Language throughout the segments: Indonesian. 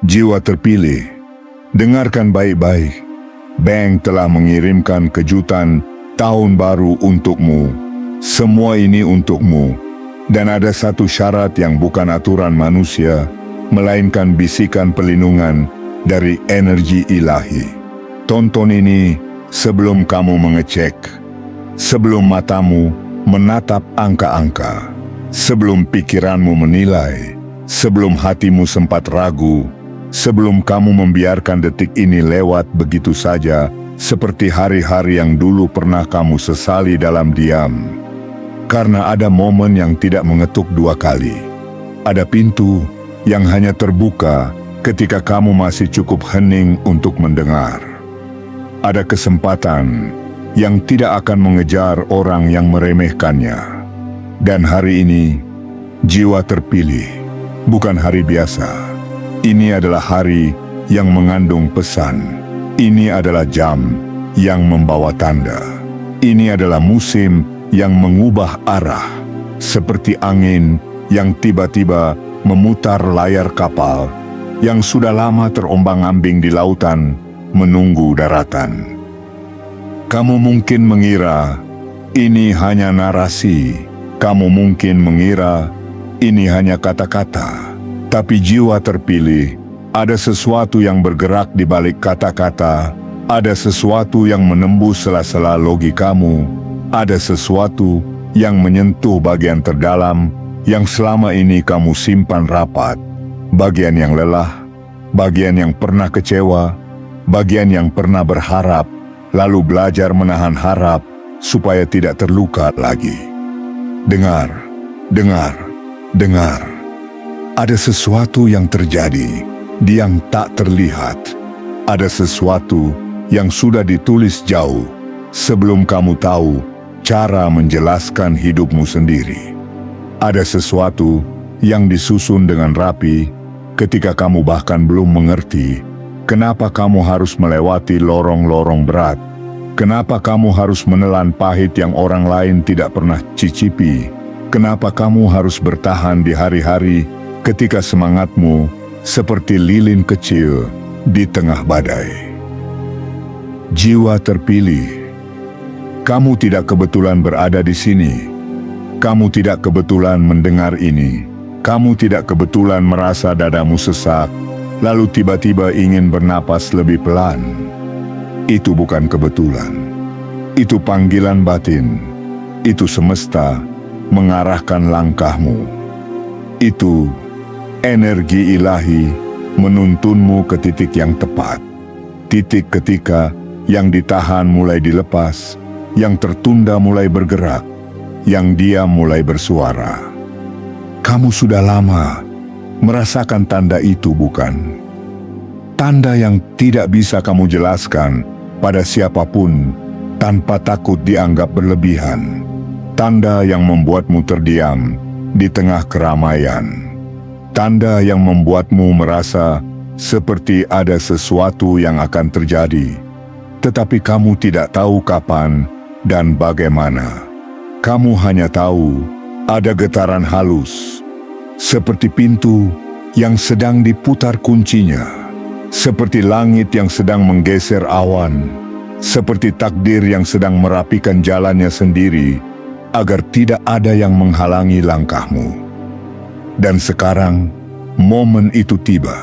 Jiwa terpilih, dengarkan baik-baik. Bank telah mengirimkan kejutan tahun baru untukmu. Semua ini untukmu. Dan ada satu syarat yang bukan aturan manusia, melainkan bisikan perlindungan dari energi ilahi. Tonton ini sebelum kamu mengecek, sebelum matamu menatap angka-angka, sebelum pikiranmu menilai, sebelum hatimu sempat ragu, sebelum kamu membiarkan detik ini lewat begitu saja, seperti hari-hari yang dulu pernah kamu sesali dalam diam. Karena ada momen yang tidak mengetuk dua kali. Ada pintu yang hanya terbuka ketika kamu masih cukup hening untuk mendengar. Ada kesempatan yang tidak akan mengejar orang yang meremehkannya. Dan hari ini, jiwa terpilih, bukan hari biasa. Ini adalah hari yang mengandung pesan. Ini adalah jam yang membawa tanda. Ini adalah musim yang mengubah arah, seperti angin yang tiba-tiba memutar layar kapal yang sudah lama terombang-ambing di lautan menunggu daratan. Kamu mungkin mengira ini hanya narasi. Kamu mungkin mengira ini hanya kata-kata. Tapi jiwa terpilih, ada sesuatu yang bergerak di balik kata-kata, ada sesuatu yang menembus sela-sela logikamu, ada sesuatu yang menyentuh bagian terdalam yang selama ini kamu simpan rapat, bagian yang lelah, bagian yang pernah kecewa, bagian yang pernah berharap, lalu belajar menahan harap supaya tidak terluka lagi. Dengar, dengar, dengar. Ada sesuatu yang terjadi, yang tak terlihat. Ada sesuatu yang sudah ditulis jauh, sebelum kamu tahu cara menjelaskan hidupmu sendiri. Ada sesuatu yang disusun dengan rapi, ketika kamu bahkan belum mengerti kenapa kamu harus melewati lorong-lorong berat, kenapa kamu harus menelan pahit yang orang lain tidak pernah cicipi, kenapa kamu harus bertahan di hari-hari ketika semangatmu seperti lilin kecil di tengah badai. Jiwa terpilih, kamu tidak kebetulan berada di sini. Kamu tidak kebetulan mendengar ini. Kamu tidak kebetulan merasa dadamu sesak, lalu tiba-tiba ingin bernapas lebih pelan. Itu bukan kebetulan. Itu panggilan batin. Itu semesta mengarahkan langkahmu. Itu energi ilahi menuntunmu ke titik yang tepat. Titik ketika yang ditahan mulai dilepas, yang tertunda mulai bergerak, yang diam mulai bersuara. Kamu sudah lama merasakan tanda itu, bukan? Tanda yang tidak bisa kamu jelaskan pada siapapun tanpa takut dianggap berlebihan. Tanda yang membuatmu terdiam di tengah keramaian. Tanda yang membuatmu merasa seperti ada sesuatu yang akan terjadi, tetapi kamu tidak tahu kapan dan bagaimana. Kamu hanya tahu ada getaran halus, seperti pintu yang sedang diputar kuncinya, seperti langit yang sedang menggeser awan, seperti takdir yang sedang merapikan jalannya sendiri agar tidak ada yang menghalangi langkahmu. Dan sekarang, momen itu tiba.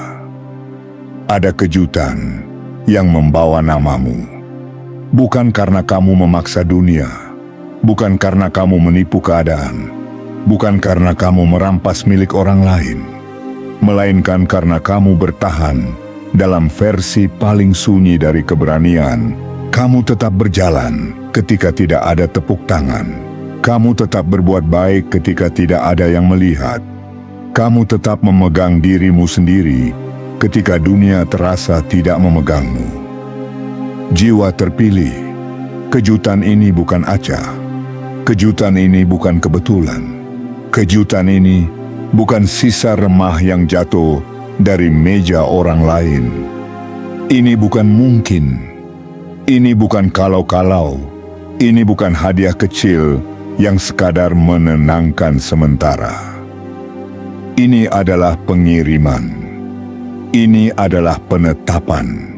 Ada kejutan yang membawa namamu. Bukan karena kamu memaksa dunia, bukan karena kamu menipu keadaan, bukan karena kamu merampas milik orang lain, melainkan karena kamu bertahan dalam versi paling sunyi dari keberanian. Kamu tetap berjalan ketika tidak ada tepuk tangan. Kamu tetap berbuat baik ketika tidak ada yang melihat. Kamu tetap memegang dirimu sendiri ketika dunia terasa tidak memegangmu. Jiwa terpilih, kejutan ini bukan acak. Kejutan ini bukan kebetulan. Kejutan ini bukan sisa remah yang jatuh dari meja orang lain. Ini bukan mungkin. Ini bukan kalau-kalau. Ini bukan hadiah kecil yang sekadar menenangkan sementara. Ini adalah pengiriman. Ini adalah penetapan.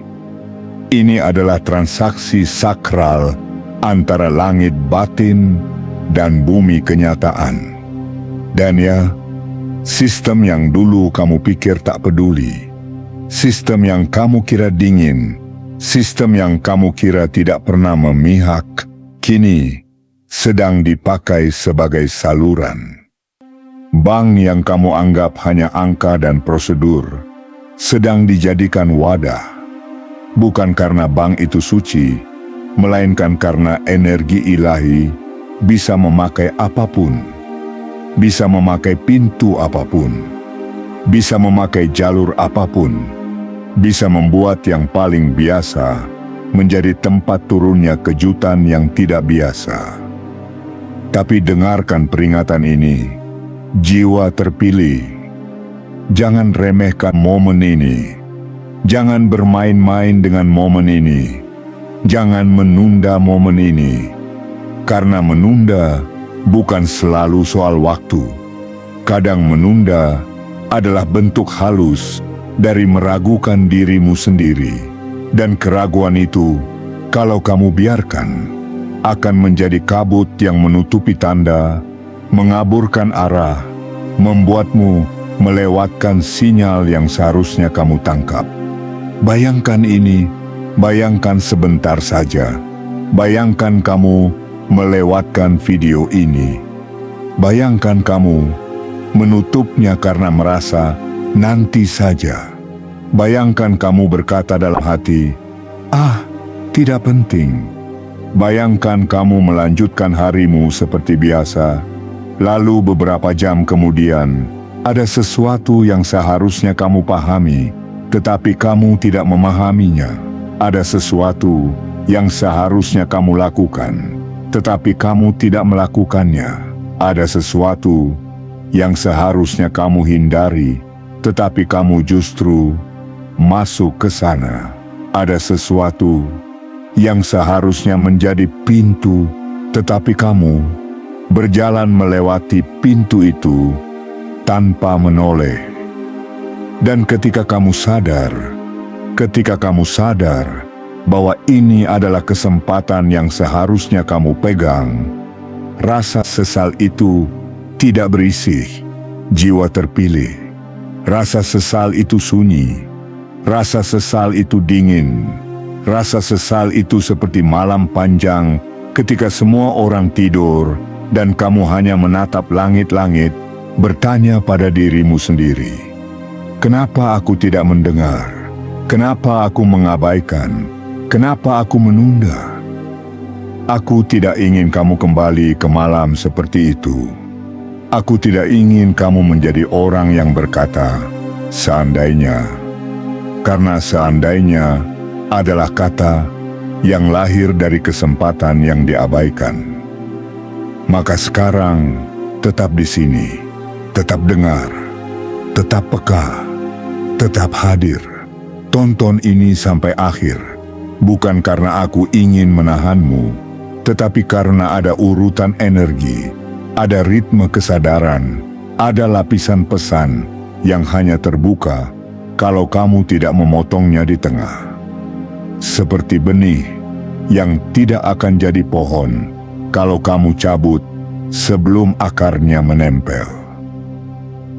Ini adalah transaksi sakral antara langit batin dan bumi kenyataan. Dan ya, sistem yang dulu kamu pikir tak peduli, sistem yang kamu kira dingin, sistem yang kamu kira tidak pernah memihak, kini sedang dipakai sebagai saluran. Bank yang kamu anggap hanya angka dan prosedur, sedang dijadikan wadah. Bukan karena bank itu suci, melainkan karena energi ilahi bisa memakai apapun. Bisa memakai pintu apapun. Bisa memakai jalur apapun. Bisa membuat yang paling biasa menjadi tempat turunnya kejutan yang tidak biasa. Tapi dengarkan peringatan ini, jiwa terpilih. Jangan remehkan momen ini. Jangan bermain-main dengan momen ini. Jangan menunda momen ini. Karena menunda bukan selalu soal waktu. Kadang menunda adalah bentuk halus dari meragukan dirimu sendiri. Dan keraguan itu, kalau kamu biarkan, akan menjadi kabut yang menutupi tanda, mengaburkan arah, membuatmu melewatkan sinyal yang seharusnya kamu tangkap. Bayangkan ini, bayangkan sebentar saja. Bayangkan kamu melewatkan video ini. Bayangkan kamu menutupnya karena merasa nanti saja. Bayangkan kamu berkata dalam hati, tidak penting. Bayangkan kamu melanjutkan harimu seperti biasa. Lalu beberapa jam kemudian, ada sesuatu yang seharusnya kamu pahami, tetapi kamu tidak memahaminya. Ada sesuatu yang seharusnya kamu lakukan, tetapi kamu tidak melakukannya. Ada sesuatu yang seharusnya kamu hindari, tetapi kamu justru masuk ke sana. Ada sesuatu yang seharusnya menjadi pintu, tetapi kamu berjalan melewati pintu itu tanpa menoleh. Dan ketika kamu sadar bahwa ini adalah kesempatan yang seharusnya kamu pegang, rasa sesal itu tidak berisih. Jiwa terpilih. Rasa sesal itu sunyi. Rasa sesal itu dingin. Rasa sesal itu seperti malam panjang ketika semua orang tidur dan kamu hanya menatap langit-langit, bertanya pada dirimu sendiri, kenapa aku tidak mendengar? Kenapa aku mengabaikan? Kenapa aku menunda? Aku tidak ingin kamu kembali ke malam seperti itu. Aku tidak ingin kamu menjadi orang yang berkata, seandainya. Karena seandainya adalah kata yang lahir dari kesempatan yang diabaikan. Maka sekarang, tetap di sini, tetap dengar, tetap peka, tetap hadir. Tonton ini sampai akhir, bukan karena aku ingin menahanmu, tetapi karena ada urutan energi, ada ritme kesadaran, ada lapisan pesan yang hanya terbuka kalau kamu tidak memotongnya di tengah. Seperti benih yang tidak akan jadi pohon kalau kamu cabut sebelum akarnya menempel.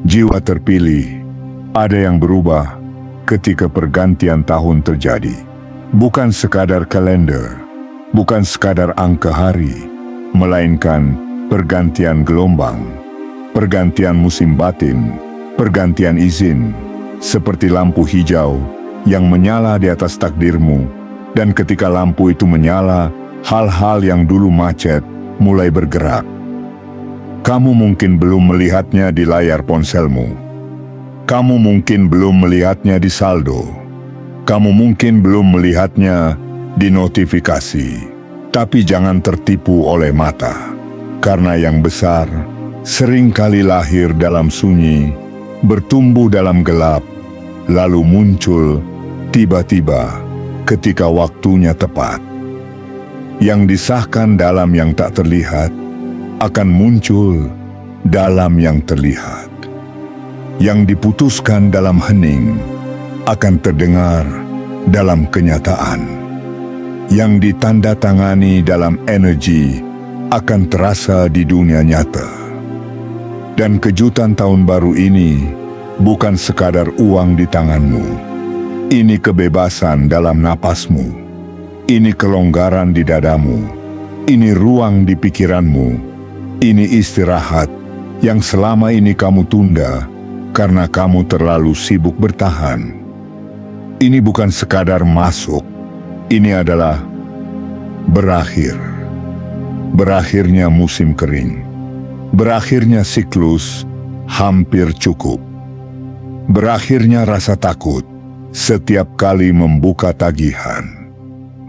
Jiwa terpilih, ada yang berubah ketika pergantian tahun terjadi. Bukan sekadar kalender, bukan sekadar angka hari, melainkan pergantian gelombang, pergantian musim batin, pergantian izin, seperti lampu hijau yang menyala di atas takdirmu. Dan ketika lampu itu menyala, hal-hal yang dulu macet mulai bergerak. Kamu mungkin belum melihatnya di layar ponselmu. Kamu mungkin belum melihatnya di saldo. Kamu mungkin belum melihatnya di notifikasi. Tapi jangan tertipu oleh mata. Karena yang besar seringkali lahir dalam sunyi, bertumbuh dalam gelap, lalu muncul tiba-tiba ketika waktunya tepat. Yang disahkan dalam yang tak terlihat akan muncul dalam yang terlihat. yang diputuskan dalam hening akan terdengar dalam kenyataan. Yang ditandatangani dalam energi akan terasa di dunia nyata. Dan kejutan tahun baru ini bukan sekadar uang di tanganmu. Ini kebebasan dalam napasmu. Ini kelonggaran di dadamu. Ini ruang di pikiranmu. Ini istirahat yang selama ini kamu tunda karena kamu terlalu sibuk bertahan. Ini bukan sekadar masuk. Ini adalah berakhir. Berakhirnya musim kering. Berakhirnya siklus hampir cukup. Berakhirnya rasa takut setiap kali membuka tagihan.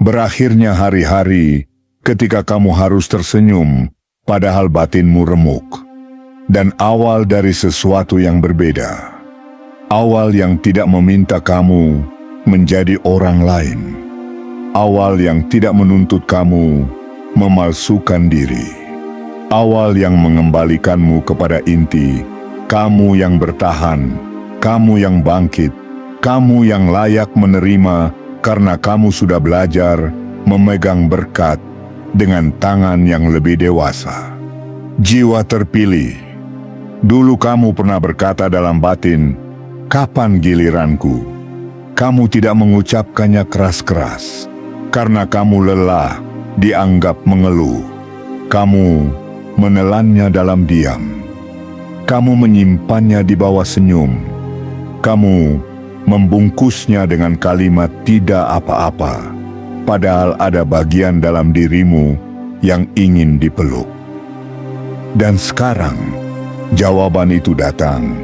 Berakhirnya hari-hari ketika kamu harus tersenyum padahal batinmu remuk. Dan awal dari sesuatu yang berbeda. Awal yang tidak meminta kamu menjadi orang lain. Awal yang tidak menuntut kamu memalsukan diri. Awal yang mengembalikanmu kepada inti, kamu yang bertahan, kamu yang bangkit, kamu yang layak menerima karena kamu sudah belajar memegang berkat dengan tangan yang lebih dewasa. Jiwa terpilih. Dulu kamu pernah berkata dalam batin, "Kapan giliranku?" Kamu tidak mengucapkannya keras-keras, karena kamu lelah dianggap mengeluh. Kamu menelannya dalam diam. Kamu menyimpannya di bawah senyum. Kamu membungkusnya dengan kalimat tidak apa-apa, padahal ada bagian dalam dirimu yang ingin dipeluk. Dan sekarang, jawaban itu datang,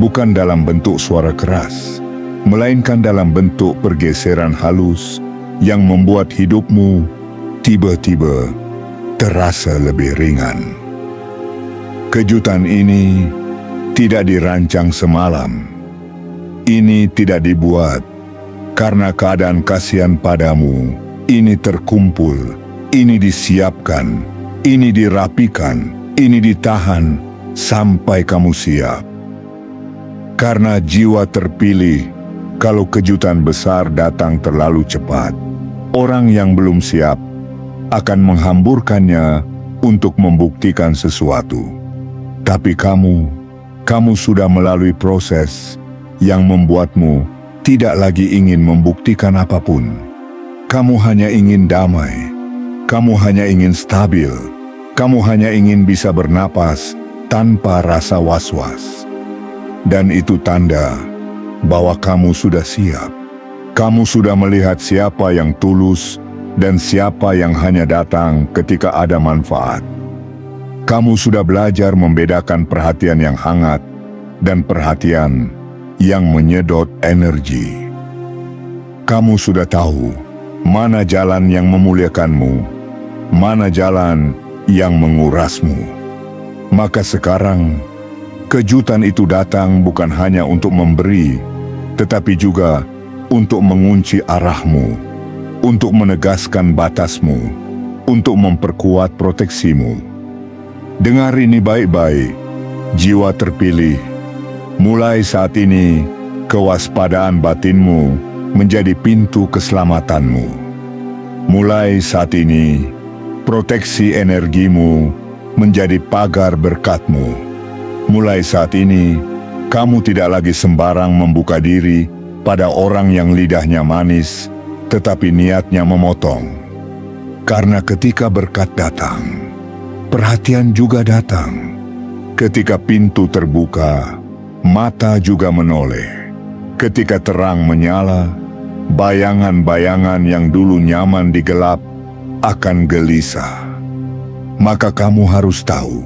bukan dalam bentuk suara keras, melainkan dalam bentuk pergeseran halus yang membuat hidupmu tiba-tiba terasa lebih ringan. Kejutan ini tidak dirancang semalam. Ini tidak dibuat karena keadaan kasihan padamu. Ini terkumpul, ini disiapkan, ini dirapikan, ini ditahan sampai kamu siap. Karena jiwa terpilih, kalau kejutan besar datang terlalu cepat, orang yang belum siap akan menghamburkannya untuk membuktikan sesuatu. Tapi kamu sudah melalui proses yang membuatmu tidak lagi ingin membuktikan apapun. Kamu hanya ingin damai, kamu hanya ingin stabil, kamu hanya ingin bisa bernapas tanpa rasa was-was. Dan itu tanda bahwa kamu sudah siap. Kamu sudah melihat siapa yang tulus dan siapa yang hanya datang ketika ada manfaat. Kamu sudah belajar membedakan perhatian yang hangat dan perhatian yang menyedot energi. Kamu sudah tahu mana jalan yang memuliakanmu, mana jalan yang mengurasmu. Maka sekarang, kejutan itu datang bukan hanya untuk memberi, tetapi juga untuk mengunci arahmu, untuk menegaskan batasmu, untuk memperkuat proteksimu. Dengar ini baik-baik, jiwa terpilih. Mulai saat ini, kewaspadaan batinmu menjadi pintu keselamatanmu. Mulai saat ini, proteksi energimu menjadi pagar berkatmu. Mulai saat ini, kamu tidak lagi sembarang membuka diri pada orang yang lidahnya manis, tetapi niatnya memotong. Karena ketika berkat datang, perhatian juga datang. Ketika pintu terbuka, mata juga menoleh. Ketika terang menyala, bayangan-bayangan yang dulu nyaman di gelap akan gelisah. Maka kamu harus tahu,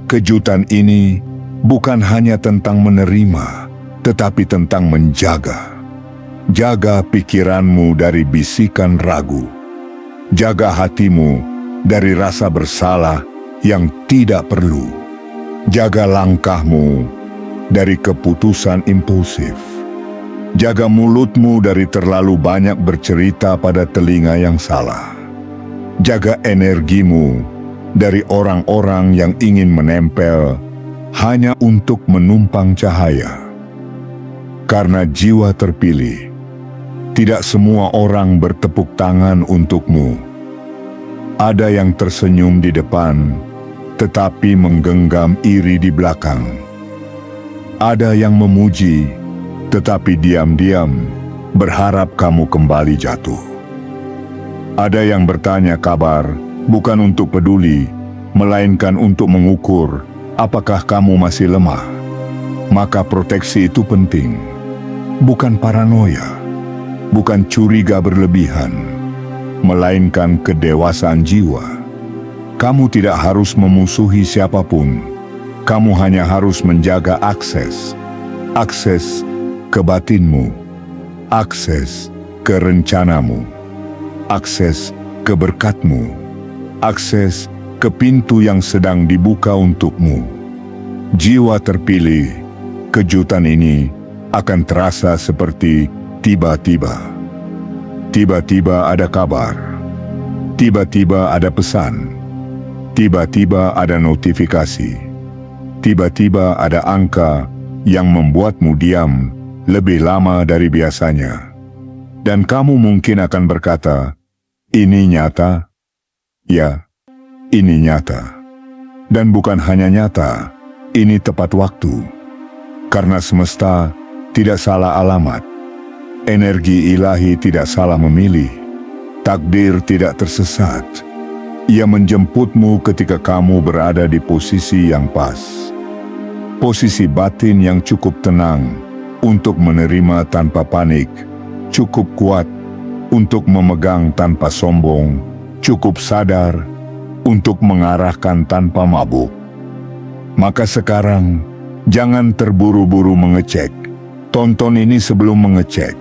kejutan ini bukan hanya tentang menerima, tetapi tentang menjaga. Jaga pikiranmu dari bisikan ragu. Jaga hatimu dari rasa bersalah yang tidak perlu. Jaga langkahmu dari keputusan impulsif. Jaga mulutmu dari terlalu banyak bercerita pada telinga yang salah. Jaga energimu dari orang-orang yang ingin menempel hanya untuk menumpang cahaya. Karena jiwa terpilih, tidak semua orang bertepuk tangan untukmu. Ada yang tersenyum di depan, tetapi menggenggam iri di belakang. Ada yang memuji, tetapi diam-diam berharap kamu kembali jatuh. Ada yang bertanya kabar, bukan untuk peduli, melainkan untuk mengukur apakah kamu masih lemah. Maka proteksi itu penting, bukan paranoia, bukan curiga berlebihan, melainkan kedewasaan jiwa. Kamu tidak harus memusuhi siapapun, kamu hanya harus menjaga akses ke batinmu, akses ke rencanamu, akses ke berkatmu, akses ke pintu yang sedang dibuka untukmu. Jiwa terpilih, kejutan ini akan terasa seperti tiba-tiba. Tiba-tiba ada kabar, tiba-tiba ada pesan, tiba-tiba ada notifikasi, tiba-tiba ada angka yang membuatmu diam lebih lama dari biasanya. Dan kamu mungkin akan berkata, "Ini nyata?" Ya, ini nyata. Dan bukan hanya nyata, ini tepat waktu. Karena semesta tidak salah alamat. Energi ilahi tidak salah memilih. Takdir tidak tersesat. Ia menjemputmu ketika kamu berada di posisi yang pas. Posisi batin yang cukup tenang untuk menerima tanpa panik, cukup kuat untuk memegang tanpa sombong, cukup sadar untuk mengarahkan tanpa mabuk. Maka sekarang, jangan terburu-buru mengecek. Tonton ini sebelum mengecek.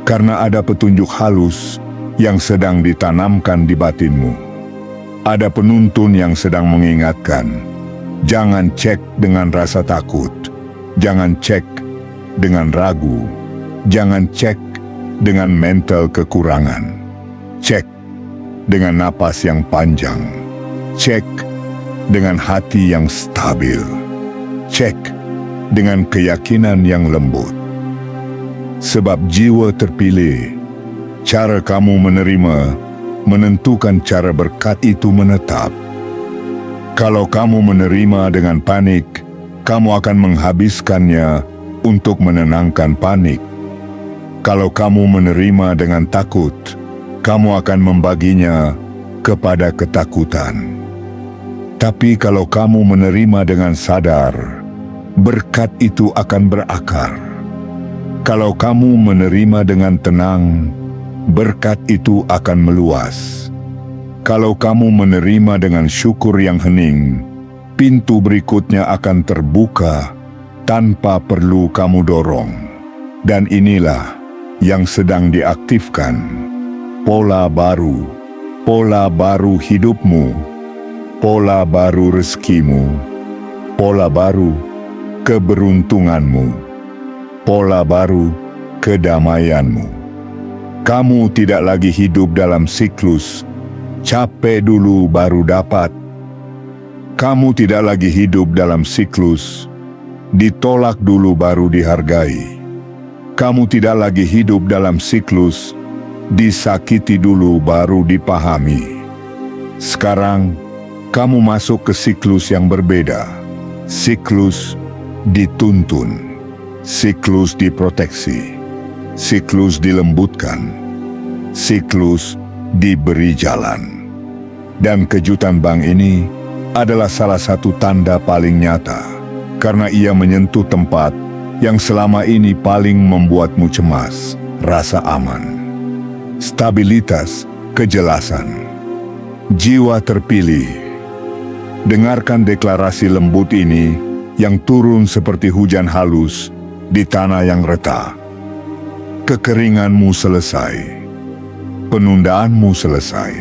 Karena ada petunjuk halus yang sedang ditanamkan di batinmu. Ada penuntun yang sedang mengingatkan. Jangan cek dengan rasa takut. Jangan cek dengan ragu. Jangan cek dengan mental kekurangan. Cek dengan napas yang panjang. Cek dengan hati yang stabil. Cek dengan keyakinan yang lembut. Sebab jiwa terpilih, cara kamu menerima menentukan cara berkat itu menetap. Kalau kamu menerima dengan panik, kamu akan menghabiskannya untuk menenangkan panik. Kalau kamu menerima dengan takut, kamu akan membaginya kepada ketakutan. Tapi kalau kamu menerima dengan sadar, berkat itu akan berakar. Kalau kamu menerima dengan tenang, berkat itu akan meluas. Kalau kamu menerima dengan syukur yang hening, pintu berikutnya akan terbuka tanpa perlu kamu dorong. Dan inilah yang sedang diaktifkan. Pola baru hidupmu, pola baru rezekimu, pola baru keberuntunganmu, pola baru kedamaianmu. Kamu tidak lagi hidup dalam siklus capek dulu baru dapat. Kamu tidak lagi hidup dalam siklus ditolak dulu baru dihargai. Kamu tidak lagi hidup dalam siklus disakiti dulu baru dipahami. Sekarang, kamu masuk ke siklus yang berbeda. Siklus dituntun, siklus diproteksi, siklus dilembutkan, siklus diberi jalan. Dan kejutan bank ini adalah salah satu tanda paling nyata, karena ia menyentuh tempat yang selama ini paling membuatmu cemas, rasa aman, stabilitas, kejelasan. Jiwa terpilih, dengarkan deklarasi lembut ini yang turun seperti hujan halus di tanah yang retak. Kekeringanmu selesai, penundaanmu selesai,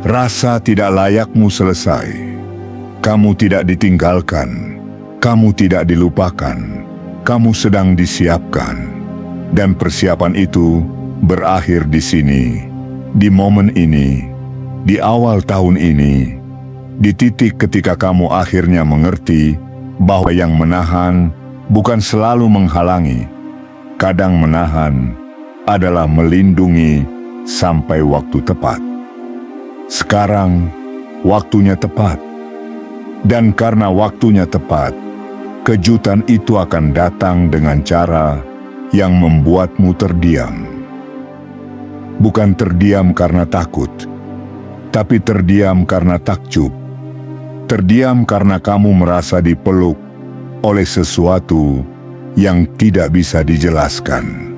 rasa tidak layakmu selesai. Kamu tidak ditinggalkan, kamu tidak dilupakan, kamu sedang disiapkan. Dan persiapan itu berakhir di sini, di momen ini, di awal tahun ini, di titik ketika kamu akhirnya mengerti bahwa yang menahan bukan selalu menghalangi, kadang menahan adalah melindungi sampai waktu tepat. Sekarang waktunya tepat, dan karena waktunya tepat, kejutan itu akan datang dengan cara yang membuatmu terdiam. Bukan terdiam karena takut, tapi terdiam karena takjub. Terdiam karena kamu merasa dipeluk oleh sesuatu yang tidak bisa dijelaskan.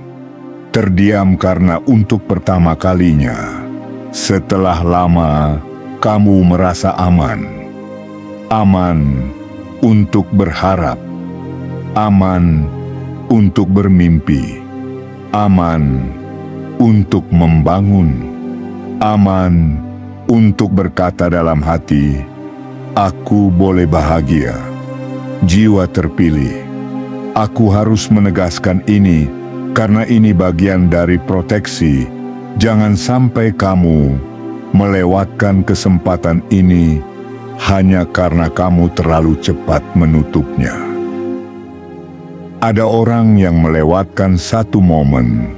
Terdiam karena untuk pertama kalinya, setelah lama, kamu merasa aman. Aman untuk berharap. Aman untuk bermimpi. Aman untuk membangun. Aman untuk berkata dalam hati, "Aku boleh bahagia." Jiwa terpilih. Aku harus menegaskan ini karena ini bagian dari proteksi. Jangan sampai kamu melewatkan kesempatan ini hanya karena kamu terlalu cepat menutupnya. Ada orang yang melewatkan satu momen,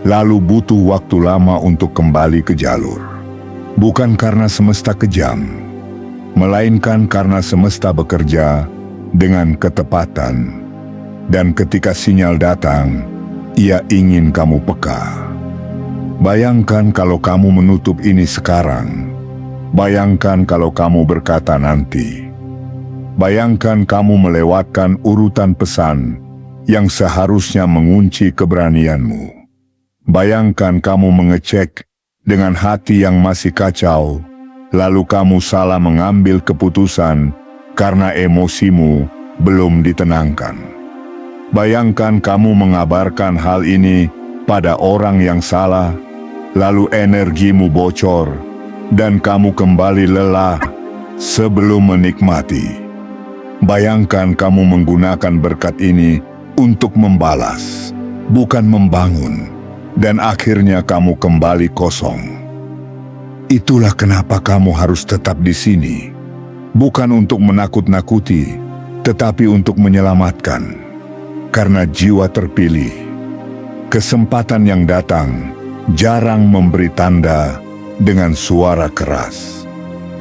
lalu butuh waktu lama untuk kembali ke jalur. Bukan karena semesta kejam, melainkan karena semesta bekerja dengan ketepatan. Dan ketika sinyal datang, ia ingin kamu peka. Bayangkan kalau kamu menutup ini sekarang. Bayangkan kalau kamu berkata nanti. Bayangkan kamu melewatkan urutan pesan yang seharusnya mengunci keberanianmu. Bayangkan kamu mengecek dengan hati yang masih kacau, lalu kamu salah mengambil keputusan karena emosimu belum ditenangkan. Bayangkan kamu mengabarkan hal ini pada orang yang salah, lalu energimu bocor, dan kamu kembali lelah sebelum menikmati. Bayangkan kamu menggunakan berkat ini untuk membalas, bukan membangun, dan akhirnya kamu kembali kosong. Itulah kenapa kamu harus tetap di sini, bukan untuk menakut-nakuti, tetapi untuk menyelamatkan. Karena jiwa terpilih, kesempatan yang datang jarang memberi tanda dengan suara keras.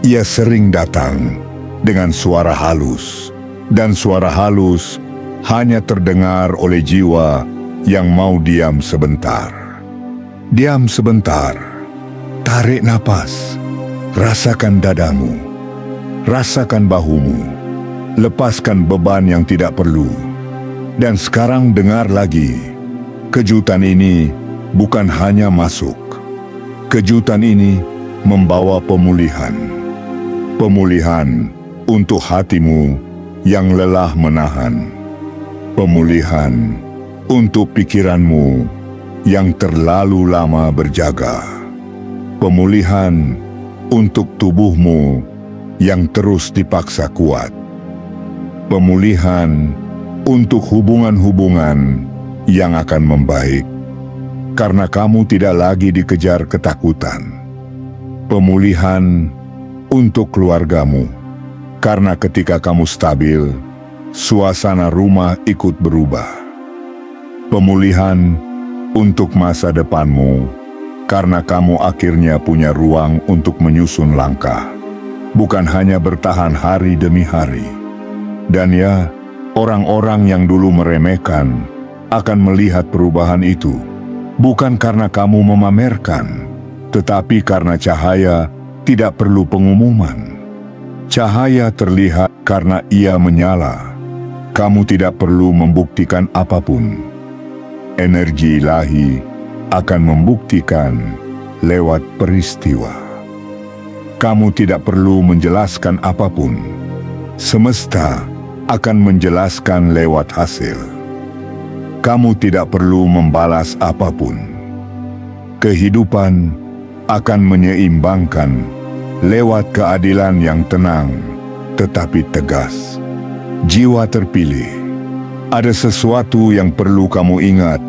Ia sering datang dengan suara halus, dan suara halus hanya terdengar oleh jiwa yang mau diam sebentar. Diam sebentar, tarik napas, rasakan dadamu, rasakan bahumu, lepaskan beban yang tidak perlu. Dan sekarang dengar lagi, kejutan ini bukan hanya masuk. Kejutan ini membawa pemulihan. Pemulihan untuk hatimu yang lelah menahan. Pemulihan untuk pikiranmu yang terlalu lama berjaga. Pemulihan untuk tubuhmu yang terus dipaksa kuat. Pemulihan untuk hubungan-hubungan yang akan membaik, karena kamu tidak lagi dikejar ketakutan. Pemulihan untuk keluargamu, karena ketika kamu stabil, suasana rumah ikut berubah. Pemulihan untuk masa depanmu, karena kamu akhirnya punya ruang untuk menyusun langkah, bukan hanya bertahan hari demi hari. Dan ya, orang-orang yang dulu meremehkan akan melihat perubahan itu, bukan karena kamu memamerkan, tetapi karena cahaya tidak perlu pengumuman. Cahaya terlihat karena ia menyala. Kamu tidak perlu membuktikan apapun. Energi ilahi akan membuktikan lewat peristiwa. Kamu tidak perlu menjelaskan apapun. Semesta akan menjelaskan lewat hasil. Kamu tidak perlu membalas apapun. Kehidupan akan menyeimbangkan lewat keadilan yang tenang tetapi tegas. Jiwa terpilih, ada sesuatu yang perlu kamu ingat.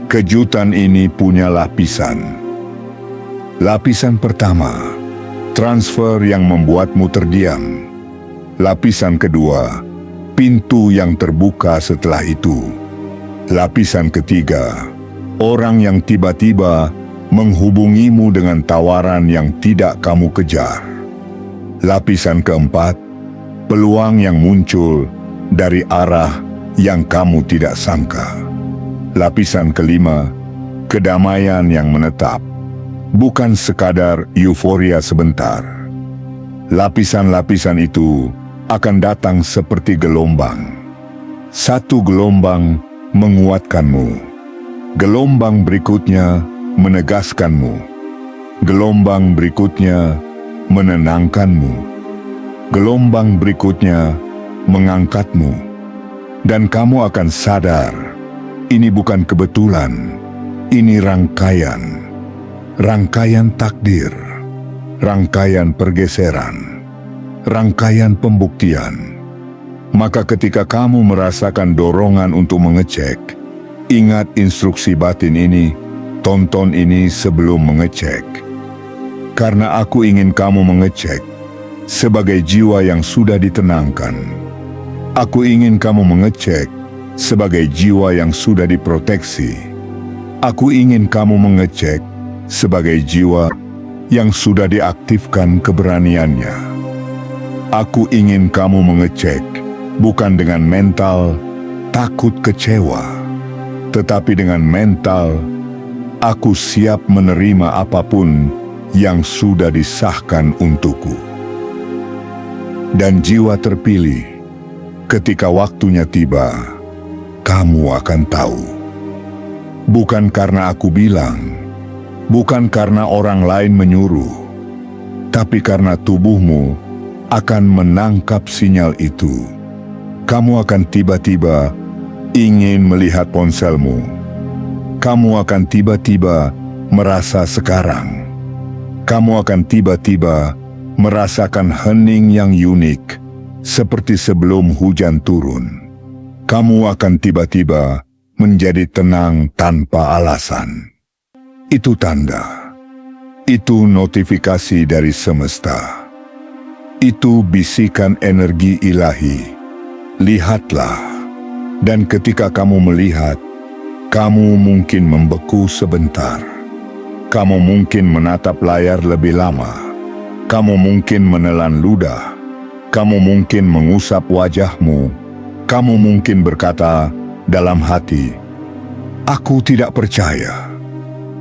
Kejutan ini punya lapisan. Lapisan pertama, transfer yang membuatmu terdiam. Lapisan kedua, pintu yang terbuka setelah itu. Lapisan ketiga, orang yang tiba-tiba menghubungimu dengan tawaran yang tidak kamu kejar. Lapisan keempat, peluang yang muncul dari arah yang kamu tidak sangka. Lapisan kelima, kedamaian yang menetap, bukan sekadar euforia sebentar. Lapisan-lapisan itu akan datang seperti gelombang. Satu gelombang menguatkanmu. Gelombang berikutnya menegaskanmu. Gelombang berikutnya menenangkanmu. Gelombang berikutnya mengangkatmu. Dan kamu akan sadar, ini bukan kebetulan, ini rangkaian. Rangkaian takdir, rangkaian pergeseran, rangkaian pembuktian. Maka ketika kamu merasakan dorongan untuk mengecek, ingat instruksi batin ini, tonton ini sebelum mengecek. Karena aku ingin kamu mengecek sebagai jiwa yang sudah ditenangkan. Aku ingin kamu mengecek sebagai jiwa yang sudah diproteksi. Aku ingin kamu mengecek sebagai jiwa yang sudah diaktifkan keberaniannya. Aku ingin kamu mengecek bukan dengan mental takut kecewa, tetapi dengan mental aku siap menerima apapun yang sudah disahkan untukku. Dan jiwa terpilih, ketika waktunya tiba, kamu akan tahu. Bukan karena aku bilang, bukan karena orang lain menyuruh, tapi karena tubuhmu akan menangkap sinyal itu. Kamu akan tiba-tiba ingin melihat ponselmu. Kamu akan tiba-tiba merasa sekarang. Kamu akan tiba-tiba merasakan hening yang unik, seperti sebelum hujan turun. Kamu akan tiba-tiba menjadi tenang tanpa alasan. Itu tanda. Itu notifikasi dari semesta. Itu bisikan energi ilahi. Lihatlah. Dan ketika kamu melihat, kamu mungkin membeku sebentar. Kamu mungkin menatap layar lebih lama. Kamu mungkin menelan ludah. Kamu mungkin mengusap wajahmu. Kamu mungkin berkata dalam hati, "Aku tidak percaya."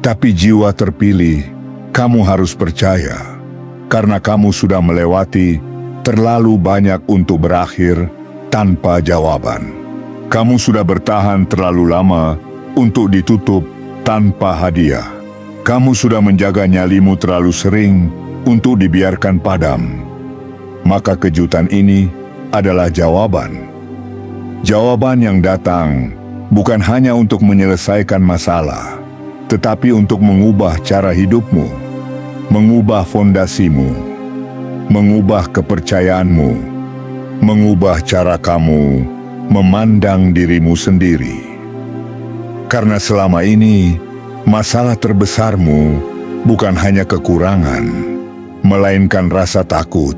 Tapi jiwa terpilih, kamu harus percaya. Karena kamu sudah melewati terlalu banyak untuk berakhir tanpa jawaban. Kamu sudah bertahan terlalu lama untuk ditutup tanpa hadiah. Kamu sudah menjaga nyalimu terlalu sering untuk dibiarkan padam. Maka kejutan ini adalah jawaban. Jawaban yang datang bukan hanya untuk menyelesaikan masalah, tetapi untuk mengubah cara hidupmu, mengubah fondasimu, mengubah kepercayaanmu, mengubah cara kamu memandang dirimu sendiri. Karena selama ini, masalah terbesarmu bukan hanya kekurangan, melainkan rasa takut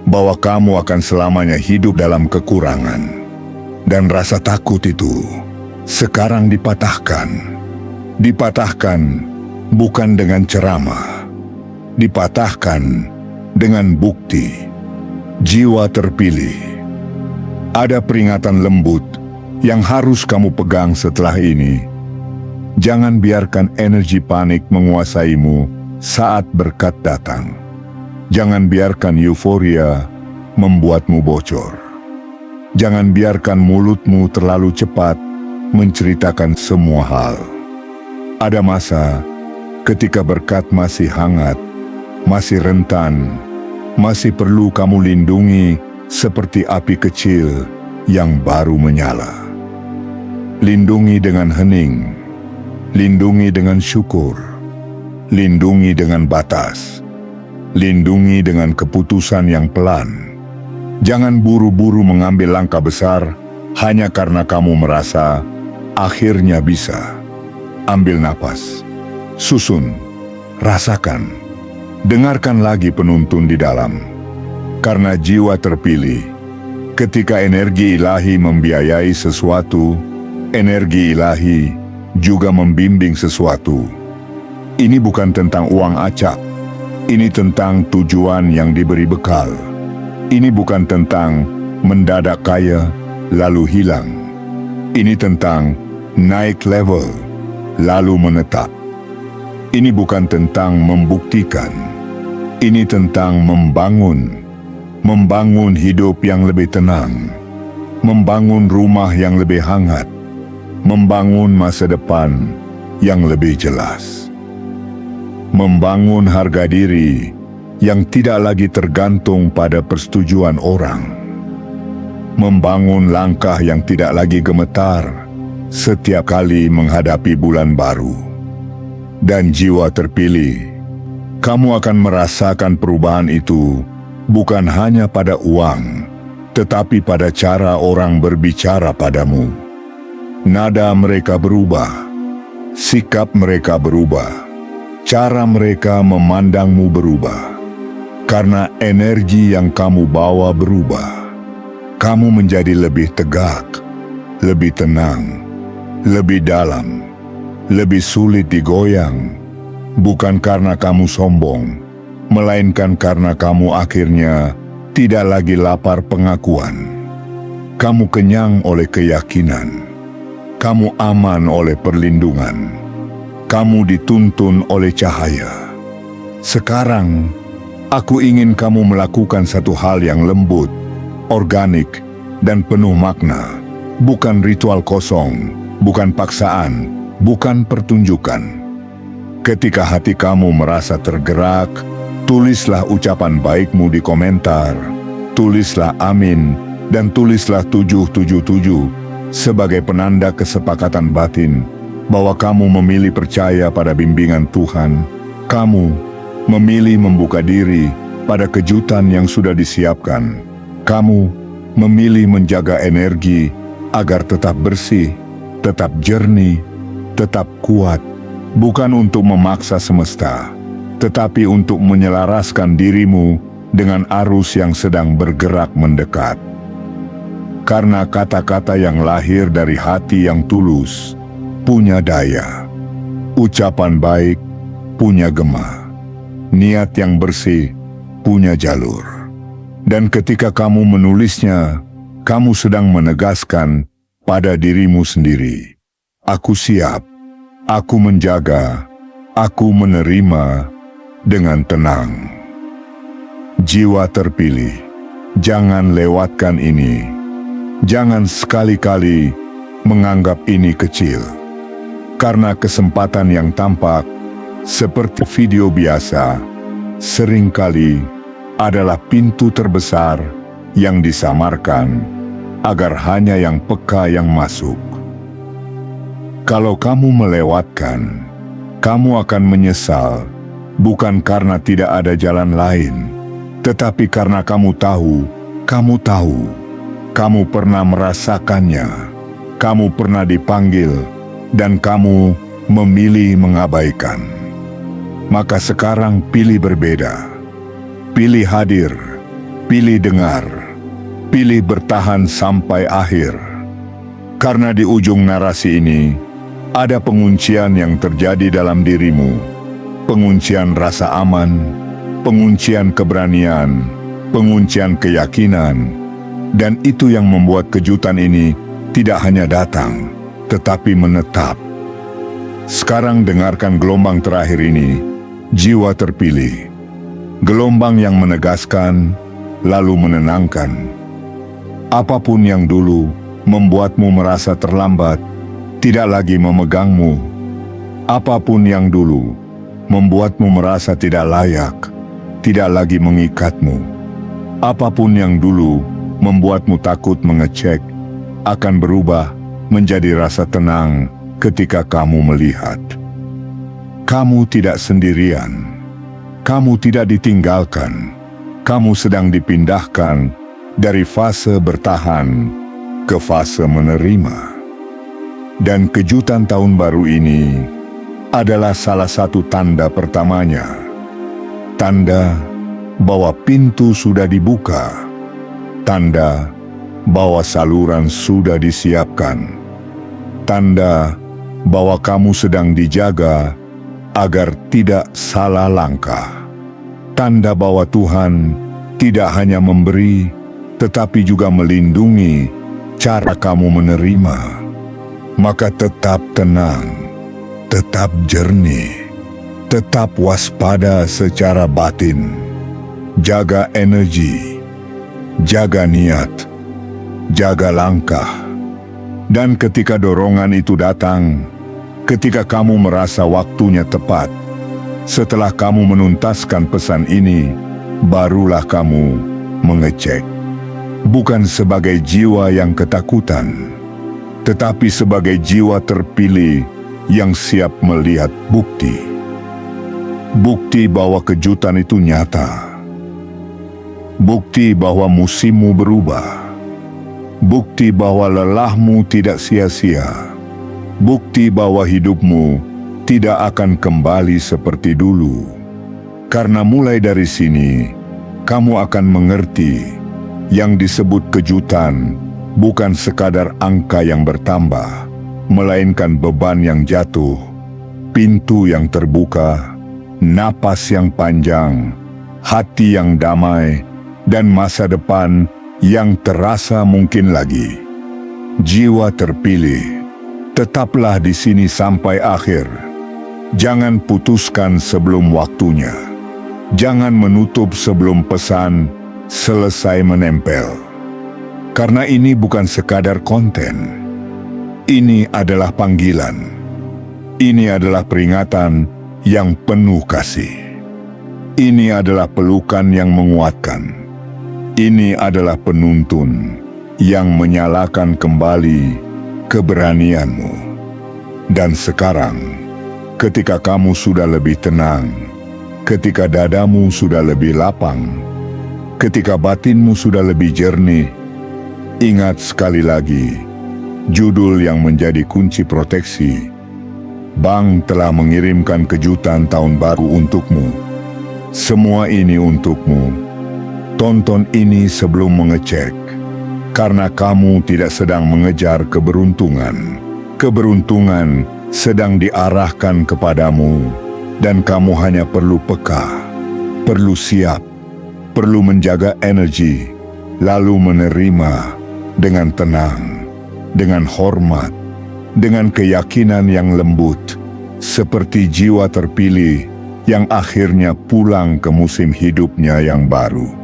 bahwa kamu akan selamanya hidup dalam kekurangan. Dan rasa takut itu sekarang dipatahkan. Dipatahkan bukan dengan ceramah, dipatahkan dengan bukti. Jiwa terpilih. Ada peringatan lembut yang harus kamu pegang setelah ini. Jangan biarkan energi panik menguasaimu saat berkat datang. Jangan biarkan euforia membuatmu bocor. Jangan biarkan mulutmu terlalu cepat menceritakan semua hal. Ada masa ketika berkat masih hangat, masih rentan, masih perlu kamu lindungi seperti api kecil yang baru menyala. Lindungi dengan hening, lindungi dengan syukur, lindungi dengan batas, lindungi dengan keputusan yang pelan. Jangan buru-buru mengambil langkah besar hanya karena kamu merasa akhirnya bisa. Ambil napas, susun, rasakan, dengarkan lagi penuntun di dalam. Karena jiwa terpilih, Ketika energi ilahi membiayai sesuatu, energi ilahi juga membimbing sesuatu. Ini bukan tentang uang acak. Ini tentang tujuan yang diberi bekal. Ini bukan tentang mendadak kaya lalu hilang. Ini tentang naik level lalu menetap. Ini bukan tentang membuktikan. Ini tentang membangun hidup yang lebih tenang, membangun rumah yang lebih hangat, membangun masa depan yang lebih jelas, membangun harga diri yang tidak lagi tergantung pada persetujuan orang, membangun langkah yang tidak lagi gemetar setiap kali menghadapi bulan baru. Dan jiwa terpilih, kamu akan merasakan perubahan itu bukan hanya pada uang, tetapi pada cara orang berbicara padamu. Nada mereka berubah, sikap mereka berubah, cara mereka memandangmu berubah. Karena energi yang kamu bawa berubah, kamu menjadi lebih tegak, lebih tenang, lebih dalam, lebih sulit digoyang. Bukan karena kamu sombong, melainkan karena kamu akhirnya tidak lagi lapar pengakuan. Kamu kenyang oleh keyakinan. Kamu aman oleh perlindungan. Kamu dituntun oleh cahaya. Sekarang, aku ingin kamu melakukan satu hal yang lembut, organik, dan penuh makna. Bukan ritual kosong, bukan paksaan, bukan pertunjukan. Ketika hati kamu merasa tergerak, tulislah ucapan baikmu di komentar, tulislah amin, dan tulislah 777 sebagai penanda kesepakatan batin bahwa kamu memilih percaya pada bimbingan Tuhan. Kamu memilih membuka diri pada kejutan yang sudah disiapkan. Kamu memilih menjaga energi agar tetap bersih, tetap jernih, tetap kuat, bukan untuk memaksa semesta, tetapi untuk menyelaraskan dirimu dengan arus yang sedang bergerak mendekat. Karena kata-kata yang lahir dari hati yang tulus punya daya. Ucapan baik punya gema. Niat yang bersih punya jalur. Dan ketika kamu menulisnya, kamu sedang menegaskan pada dirimu sendiri, aku siap, aku menjaga, aku menerima dengan tenang. Jiwa terpilih, jangan lewatkan ini. Jangan sekali-kali menganggap ini kecil. Karena kesempatan yang tampak seperti video biasa, seringkali adalah pintu terbesar yang disamarkan agar hanya yang peka yang masuk. Kalau kamu melewatkan, kamu akan menyesal, bukan karena tidak ada jalan lain, tetapi karena kamu tahu, kamu pernah merasakannya, kamu pernah dipanggil, dan kamu memilih mengabaikan. Maka sekarang pilih berbeda, pilih hadir, pilih dengar, pilih bertahan sampai akhir. Karena di ujung narasi ini, ada penguncian yang terjadi dalam dirimu, penguncian rasa aman, penguncian keberanian, penguncian keyakinan, dan itu yang membuat kejutan ini tidak hanya datang, tetapi menetap. Sekarang dengarkan gelombang terakhir ini, jiwa terpilih. Gelombang yang menegaskan, lalu menenangkan. Apapun yang dulu membuatmu merasa terlambat, tidak lagi memegangmu. Apapun yang dulu membuatmu merasa tidak layak, tidak lagi mengikatmu. Apapun yang dulu membuatmu takut mengecek, akan berubah menjadi rasa tenang ketika kamu melihat. Kamu tidak sendirian. Kamu tidak ditinggalkan. Kamu sedang dipindahkan dari fase bertahan ke fase menerima. Dan kejutan tahun baru ini adalah salah satu tanda pertamanya. Tanda bahwa pintu sudah dibuka. Tanda bahwa saluran sudah disiapkan. Tanda bahwa kamu sedang dijaga agar tidak salah langkah. Tanda bahwa Tuhan tidak hanya memberi, tetapi juga melindungi cara kamu menerima. Maka tetap tenang, tetap jernih, tetap waspada secara batin. Jaga energi, jaga niat, jaga langkah. Dan ketika dorongan itu datang, ketika kamu merasa waktunya tepat, setelah kamu menuntaskan pesan ini, barulah kamu mengecek. Bukan sebagai jiwa yang ketakutan, tetapi sebagai jiwa terpilih yang siap melihat bukti. Bukti bahwa kejutan itu nyata. Bukti bahwa musimmu berubah. Bukti bahwa lelahmu tidak sia-sia. Bukti bahwa hidupmu tidak akan kembali seperti dulu. Karena mulai dari sini, kamu akan mengerti yang disebut kejutan bukan sekadar angka yang bertambah, melainkan beban yang jatuh, pintu yang terbuka, napas yang panjang, hati yang damai, dan masa depan yang terasa mungkin lagi. Jiwa terpilih, tetaplah di sini sampai akhir. Jangan putuskan sebelum waktunya. Jangan menutup sebelum pesan selesai menempel. Karena ini bukan sekadar konten. Ini adalah panggilan. Ini adalah peringatan yang penuh kasih. Ini adalah pelukan yang menguatkan. Ini adalah penuntun yang menyalakan kembali keberanianmu. Dan sekarang, ketika kamu sudah lebih tenang, ketika dadamu sudah lebih lapang, ketika batinmu sudah lebih jernih, ingat sekali lagi, judul yang menjadi kunci proteksi. Bank telah mengirimkan kejutan tahun baru untukmu. Semua ini untukmu. Tonton ini sebelum mengecek, karena kamu tidak sedang mengejar keberuntungan. Keberuntungan sedang diarahkan kepadamu, dan kamu hanya perlu peka, perlu siap, perlu menjaga energi, lalu menerima dengan tenang, dengan hormat, dengan keyakinan yang lembut, seperti jiwa terpilih yang akhirnya pulang ke musim hidupnya yang baru.